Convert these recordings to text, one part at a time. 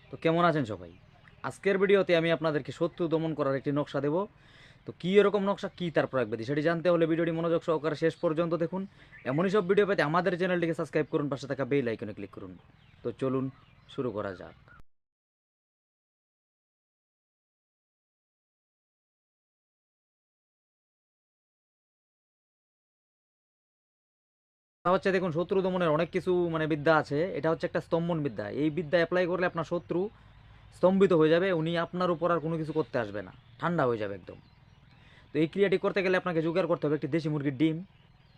তো কেমন আছেন সবাই? আজকের ভিডিওতে আমি আপনাদেরকে শত্রু দমন করার একটি নকশা দেব। তো কী এরকম নকশা, কী তার প্রয়োগ বিধি, সেটি জানতে হলে ভিডিওটি মনোযোগ সহকারে শেষ পর্যন্ত দেখুন। এমনই সব ভিডিও পেতে আমাদের চ্যানেলটিকে সাবস্ক্রাইব করুন, পাশে থাকা বেল আইকনে ক্লিক করুন। তো চলুন শুরু করা যাক। তা হচ্ছে দেখুন, শত্রু দমনের অনেক কিছু বিদ্যা আছে। এটা হচ্ছে একটা স্তম্ভন বিদ্যা। এই বিদ্যা অ্যাপ্লাই করলে আপনার শত্রু স্তম্ভিত হয়ে যাবে, উনি আপনার উপর আর কোনো কিছু করতে আসবে না, ঠান্ডা হয়ে যাবে একদম। তো এই ক্রিয়াটি করতে গেলে আপনাকে জোগাড় করতে হবে একটি দেশি মুরগির ডিম।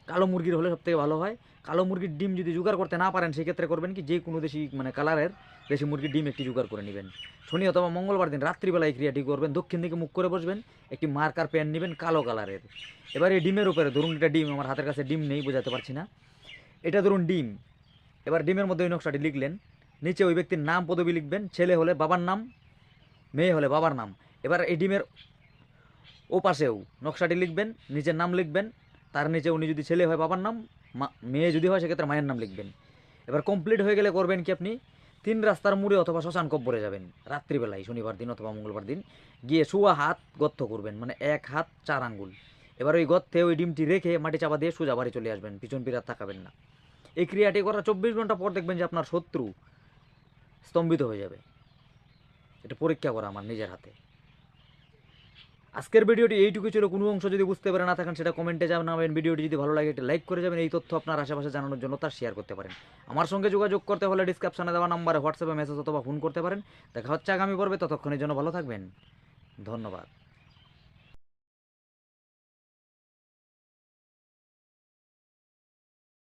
কালো মুরগির হলে সবথেকে ভালো হয়। কালো মুরগির ডিম যদি জোগাড় করতে না পারেন, সেক্ষেত্রে করবেন কি, যে কোনো দেশি কালারের দেশি মুরগির ডিম একটি জোগাড় করে নেবেন। শনি অথবা মঙ্গলবার দিন রাত্রিবেলা এই ক্রিয়াটি করবেন। দক্ষিণ দিকে মুখ করে বসবেন, একটি মার্কার পেন নেবেন কালো কালারের। এবার এই ডিমের উপরে ধরুন, এটা ডিম, আমার হাতের কাছে ডিম নেই, বোঝাতে পারছি না, এটা ধরুন ডিম। এবার ডিমের মধ্যে ওই নকশাটি লিখলেন, নিচে ওই ব্যক্তির নাম পদবি লিখবেন, ছেলে হলে বাবার নাম, মেয়ে হলে বাবার নাম। এবার এই ডিমের ও পাশেও নকশাটি লিখবেন, নিচের নাম লিখবেন, তার নিচে উনি যদি ছেলে হয় বাবার নাম, মেয়ে যদি হয় সেক্ষেত্রে মায়ের নাম লিখবেন। এবার কমপ্লিট হয়ে গেলে করবেন কি, আপনি 3 রাস্তার মোড়ে অথবা শ্মশান কব্বরে যাবেন রাত্রিবেলায়, শনিবার দিন অথবা মঙ্গলবার দিন, গিয়ে সোয়া হাত গর্ত করবেন, 1 হাত 4 আঙ্গুল। এবার ওই গর্তে ওই ডিমটি রেখে মাটি চাপা দিয়ে সোজা বাড়ি চলে আসবেন, পিছন পিরাত তাকাবেন না। এই ক্রিয়াটি করার 24 ঘন্টা পর দেখবেন যে আপনার শত্রু স্তম্ভিত হয়ে যাবে। এটা পরীক্ষা করা আমার নিজের হাতে। আজকের ভিডিওটি এইটুকু ছিল। কোনো অংশ যদি বুঝতে পারে না থাকেন, সেটা কমেন্টে জানাবেন। ভিডিওটি যদি ভালো লাগে একটা লাইক করে যাবেন। এই তথ্য আপনার আশেপাশে জানানোর জন্য তার শেয়ার করতে পারেন। আমার সঙ্গে যোগাযোগ করতে হলে ডিসক্রিপশনে দেওয়া নাম্বারে হোয়াটসঅ্যাপে মেসেজ অথবা ফোন করতে পারেন। দেখা হচ্ছে আগামী পর্বে, ততক্ষণের জন্য ভালো থাকবেন। ধন্যবাদ।